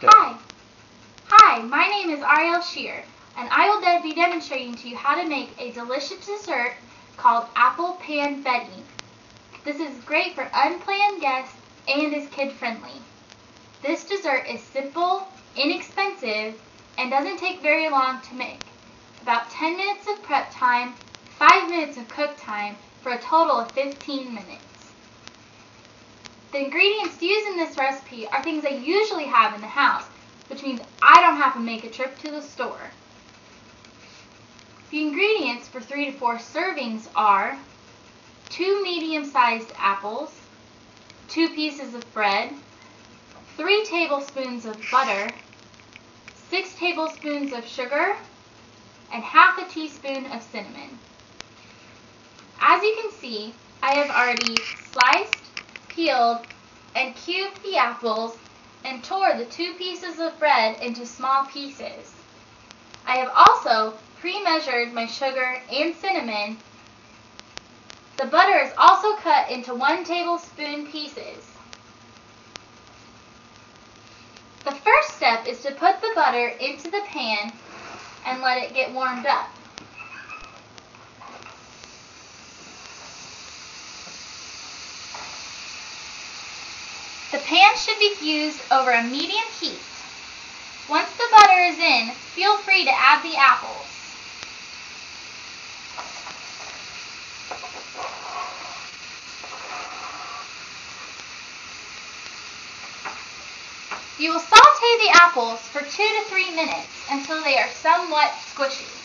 Go. Hi, my name is Scheer, and I will be demonstrating to you how to make a delicious dessert called apple panfetti. This is great for unplanned guests and is kid-friendly. This dessert is simple, inexpensive, and doesn't take very long to make. About 10 minutes of prep time, 5 minutes of cook time, for a total of 15 minutes. The ingredients used in this recipe are things I usually have in the house, which means I don't have to make a trip to the store. The ingredients for 3 to 4 servings are 2 medium-sized apples, 2 pieces of bread, 3 tablespoons of butter, 6 tablespoons of sugar, and half a teaspoon of cinnamon. As you can see, I have already sliced, peeled, and cubed the apples and tore the 2 pieces of bread into small pieces. I have also pre-measured my sugar and cinnamon. The butter is also cut into 1 tablespoon pieces. The first step is to put the butter into the pan and let it get warmed up. The pan should be fused over a medium heat. Once the butter is in, feel free to add the apples. You will saute the apples for 2 to 3 minutes until they are somewhat squishy.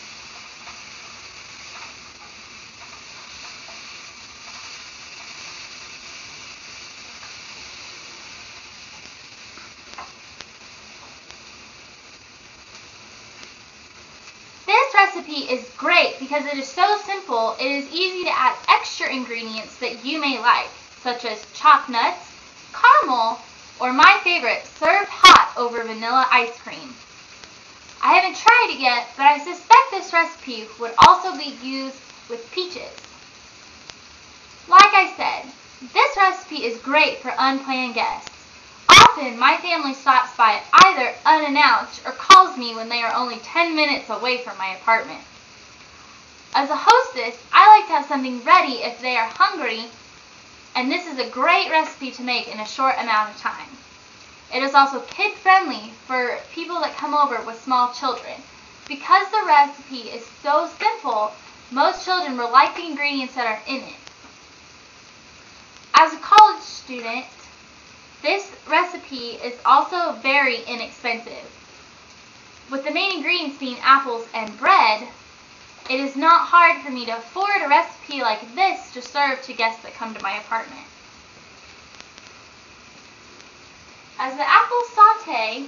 This recipe is great because it is so simple. It is easy to add extra ingredients that you may like, such as chopped nuts, caramel, or my favorite, served hot over vanilla ice cream. I haven't tried it yet, but I suspect this recipe would also be used with peaches. Like I said, this recipe is great for unplanned guests. Often, my family stops by either unannounced or calls me when they are only 10 minutes away from my apartment. As a hostess, I like to have something ready if they are hungry, and this is a great recipe to make in a short amount of time. It is also kid-friendly for people that come over with small children. Because the recipe is so simple, most children will like the ingredients that are in it. As a college student, this recipe is also very inexpensive. With the main ingredients being apples and bread, it is not hard for me to afford a recipe like this to serve to guests that come to my apartment. As the apples saute,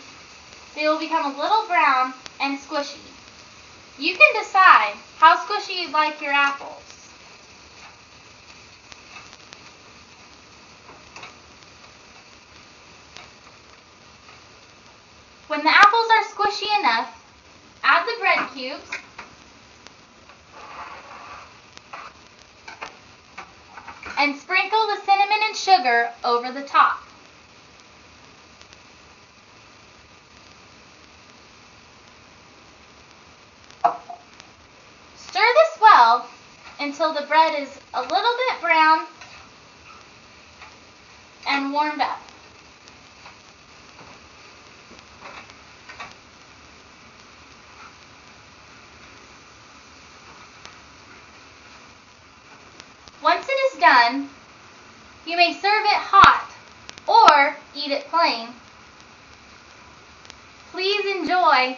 they will become a little brown and squishy. You can decide how squishy you'd like your apples. When the apples are squishy enough, add the bread cubes, and sprinkle the cinnamon and sugar over the top. Stir this well until the bread is a little bit brown and warmed up. Once it is done, you may serve it hot or eat it plain. Please enjoy.